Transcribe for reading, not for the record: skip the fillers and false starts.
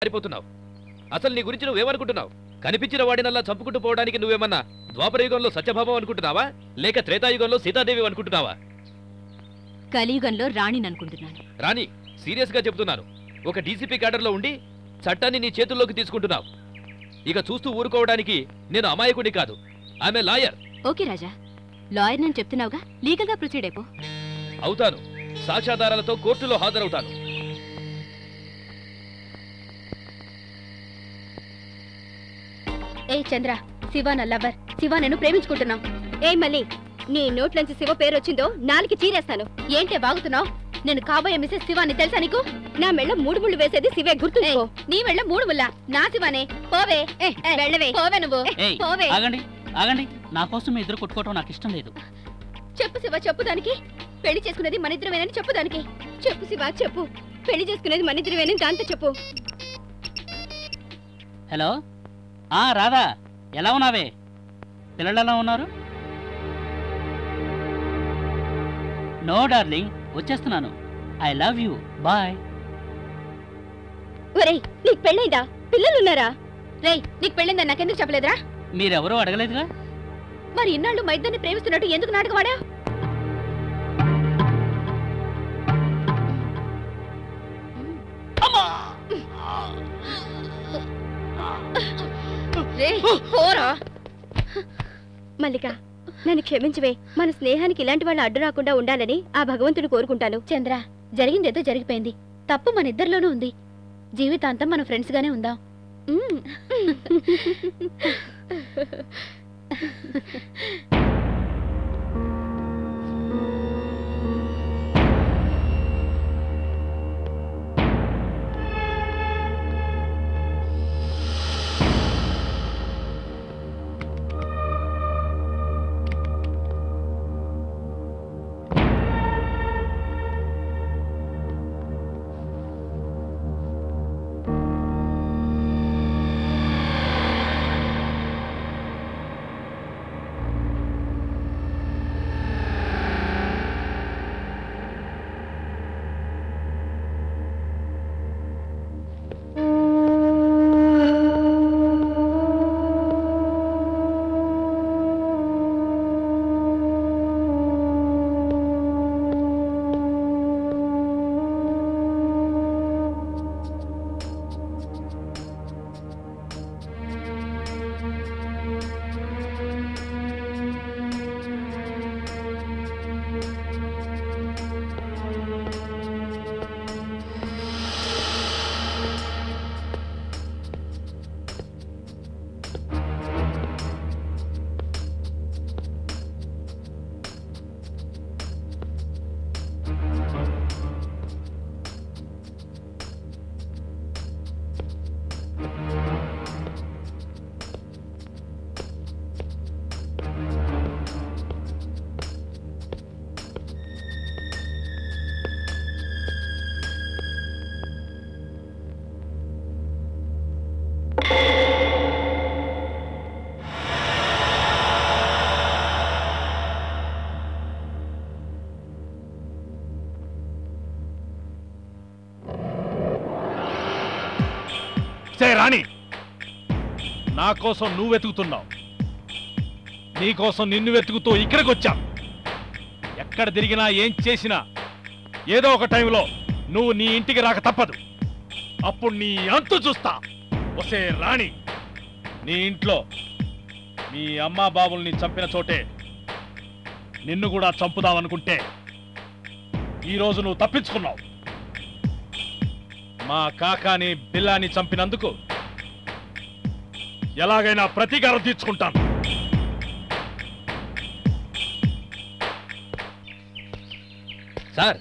మారిపోతున్నావు. అసలు నీ గురించి నువ్వేమనుకుంటున్నావు? కనిపించిన వాడినల్లా చంపుకుంటూ పోవడానికి నువ్వేమన్నా ద్వాపరయుగంలో సత్యభావం అనుకుంటున్నావా, లేక త్రేతాయుగంలో సీతాదేవి అనుకుంటున్నావా? కలియుగంలో రాణిని అనుకుంటున్నాను. రాణి, సీరియస్ గా చెప్తున్నాను. ఒక డీసీపీ క్యాడర్లో ఉండి చట్టాన్ని నీ చేతుల్లోకి తీసుకుంటున్నావు. ఇక చూస్తూ ఊరుకోవడానికి నేను అమాయకుడి కాదు. ఆమె లాయర్. ఓకే రాజా, లాయర్ నన్ను చెప్తున్నావుగా, లీగల్ గా ప్రొసీడ్ అయిపో. అవుతాను. సాక్ష్యాధారాలతో కోర్టులో హాజరవుతాను. ఏ చంద్ర, శివ నా లవర్. శివ నేను ప్రేమించుకుంటున్నాం. ఏ మళ్ళీ నీ నోట్లోంచి శివ పేరు వచ్చిందో నాలుగు చీరేస్తాను. ఏంటే బాగుతున్నావు? నేను కాబోయే మిసెస్ శివాని తెలుసా నీకు? నా మెళ్ళ మూడు ముళ్ళు వేసేది శివే, గుర్తు. నీ మెళ్ళ మూడు ముళ్ళ నా శివానే. పోవే, వెళ్ళవే, పోవే నువ్వు, పోవే. ఆగండి ఆగండి, నా కోసం మీ ఇద్దరు కొట్టుకోవటం నాకు ఇష్టం లేదు. చెప్పు శివ, చెప్పు. దానికి పెళ్లి చేసుకునేది మన ఇద్దరమేనని చెప్పు. దానికి చెప్పు శివ, చెప్పు. పెళ్లి చేసుకునేది మన ఇద్దరమేనని దాంతో చెప్పు. హలో, రాధా, ఎలా ఉన్నావే? పిల్లలు ఎలా ఉన్నారు? నో డార్లింగ్, వచ్చేస్తున్నాను. I love you, bye. ఒరేయ్, నీకు పెళ్ళైందా? పిల్లలున్నారా? రేయ్, నీకు పెళ్ళైందా నాకెందుకు చెప్పలేదురా? మీరెవరూ అడగలేదుగా. మరి ఇన్నాళ్ళు మా ఇద్దరిని ప్రేమిస్తున్నట్టు ఎందుకు నాటకవాడా? మల్లిక, నన్ను క్షమించవే. మన స్నేహానికి ఇలాంటి వాళ్ళు అడ్డు రాకుండా ఉండాలని ఆ భగవంతుని కోరుకుంటాను. చంద్ర, జరిగిందేదో జరిగిపోయింది. తప్పు మన ఇద్దరిలోనూ ఉంది. జీవితాంతం మనం ఫ్రెండ్స్ గానే ఉందాం. రాణి, నా కోసం నువ్వు వెతుకుతున్నావు, నీ కోసం నిన్ను వెతుకుతూ ఇక్కడికి వచ్చా. ఎక్కడ తిరిగినా ఏం చేసినా ఏదో ఒక టైంలో నువ్వు నీ ఇంటికి రాక తప్పదు. అప్పుడు నీ అంతు చూస్తా. వసే రాణి, నీ ఇంట్లో మీ అమ్మా బాబుల్ని చంపిన చోటే నిన్ను కూడా చంపుదామనుకుంటే ఈరోజు నువ్వు తప్పించుకున్నావు. మా కాకాని బిల్లాని చంపినందుకు ఎలాగైనా ప్రతీకారం తీర్చుకుంటాను. సార్,